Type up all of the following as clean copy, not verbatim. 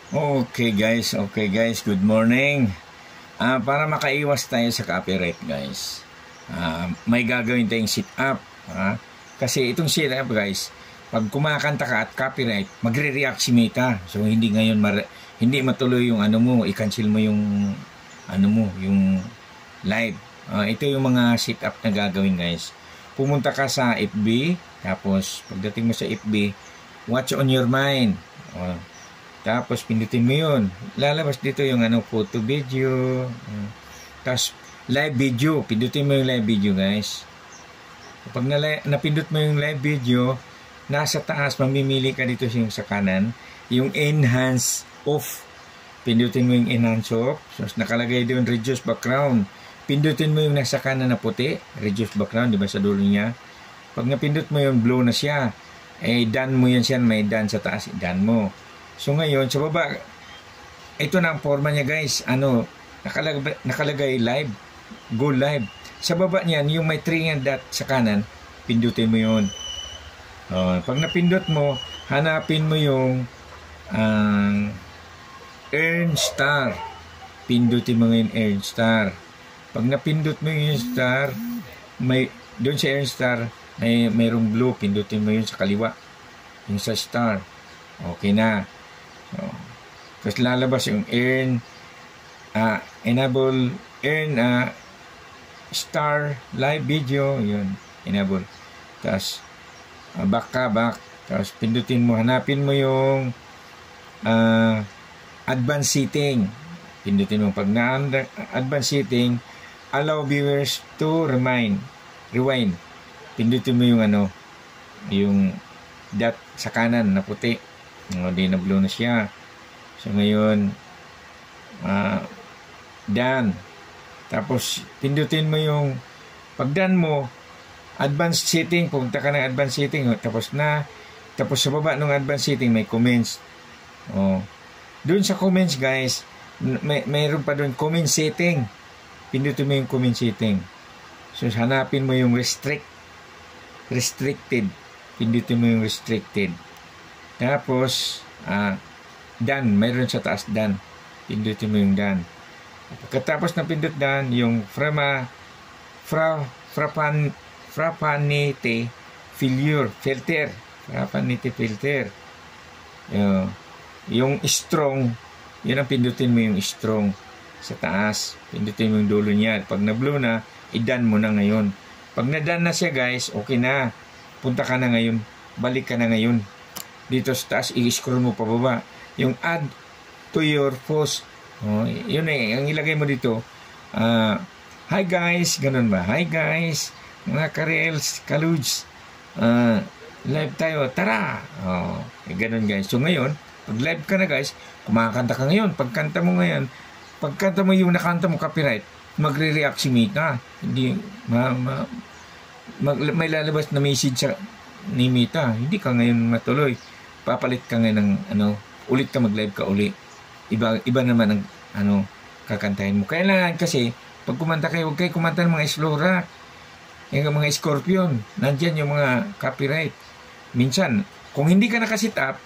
Okay guys, good morning. Para makaiwas tayo sa copyright guys, may gagawin tayong sit-up. Kasi itong sit-up guys, pag kumakanta ka at copyright, magre-react si Meta. So hindi ngayon hindi matuloy yung ano mo, i-cancel mo yung ano mo, yung live. Ito yung mga sit-up na gagawin guys. Pumunta ka sa FB, tapos pagdating mo sa FB, what's on your mind? Tapos pindutin mo yun. Lalabas dito yung photo video. Tapos live video. Pindutin mo yung live video guys. Kapag napindot mo yung live video, nasa taas, mamimili ka dito yung sa kanan. Yung enhance off. Pindutin mo yung enhance off. So nakalagay doon reduce background. Pindutin mo yung nasa kanan na puti. Reduce background, di ba sa dulo niya? Pag napindot mo yung blue na siya, done mo yan siya. May done sa taas, done mo. So ngayon, sa baba, ito na ang forma niya guys. Nakalagay live. Go live. Sa baba niyan, yung may 3 dot sa kanan, pindutin mo yun. Pag napindot mo, hanapin mo yung earn star. Pindutin mo yung earn star. Pag napindot mo yung star, doon sa earn star, mayroong blue. Pindutin mo yun sa kaliwa. Yung sa star. Okay na. Tapos lalabas yung enable star live video, yun, enable. Tapos back. Tapos pindutin mo, hanapin mo yung advanced setting. Pindutin mo. Pag na-advanced setting, allow viewers to rewind. Pindutin mo yung yung dot sa kanan na puti. Di na blue na siya. So ngayon, done. Tapos pindutin mo yung, pag done mo, advanced setting, pumunta ka ng advanced setting, tapos sa baba ng advanced setting may comments. Doon sa comments guys, mayroon pa doon comment setting. Pindutin mo yung comment setting. So hanapin mo yung restricted. Pindutin mo yung restricted. Tapos, done. Mayroon sa taas, done. Pindutin mo yung done. Pagkatapos ng pindut done, yung Frapanity filter. Frapanity filter. Yung strong, yun ang pindutin mo yung strong sa taas. Pindutin mo yung dulo niya. Pag na-blue na, i-done mo na ngayon. Pag na-done na siya guys, okay na. Punta ka na ngayon. Balik ka na ngayon. Dito sa taas, i-scroll mo pababa. Yung add to your post. Yun ang ilagay mo dito. Hi guys, ganun ba? Hi guys, mga karels, kaludes. Live tayo, tara! Ganun guys. So ngayon, pag live ka na guys, kumakanta ka ngayon. Pagkanta mo yung nakanta mo copyright, magre-react si Meta. Hindi, may lalabas na message ni Meta. Hindi ka ngayon matuloy. Papalit ka ngayon ng ulit ka mag-live ka uli. Iba naman ang kakantahin mo. Kailangan kasi pag kumanta kayo, huwag kayo kumanta ng mga slow rock. Yung mga Scorpion, nandyan yung mga copyright. Minsan, kung hindi ka nakasit up,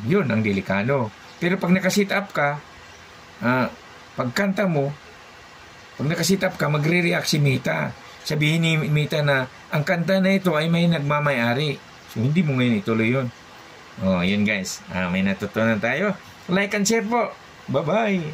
yun ang delikado. Pero pag nakasit up ka, pagkanta mo, pag nakasit up ka, magre-react si Meta. Sabihin ni Meta na ang kanta na ito ay may nagmamayari. So hindi mo ngayon ituloy yun. Yun guys. May natutunan tayo. Like and share po. Bye-bye.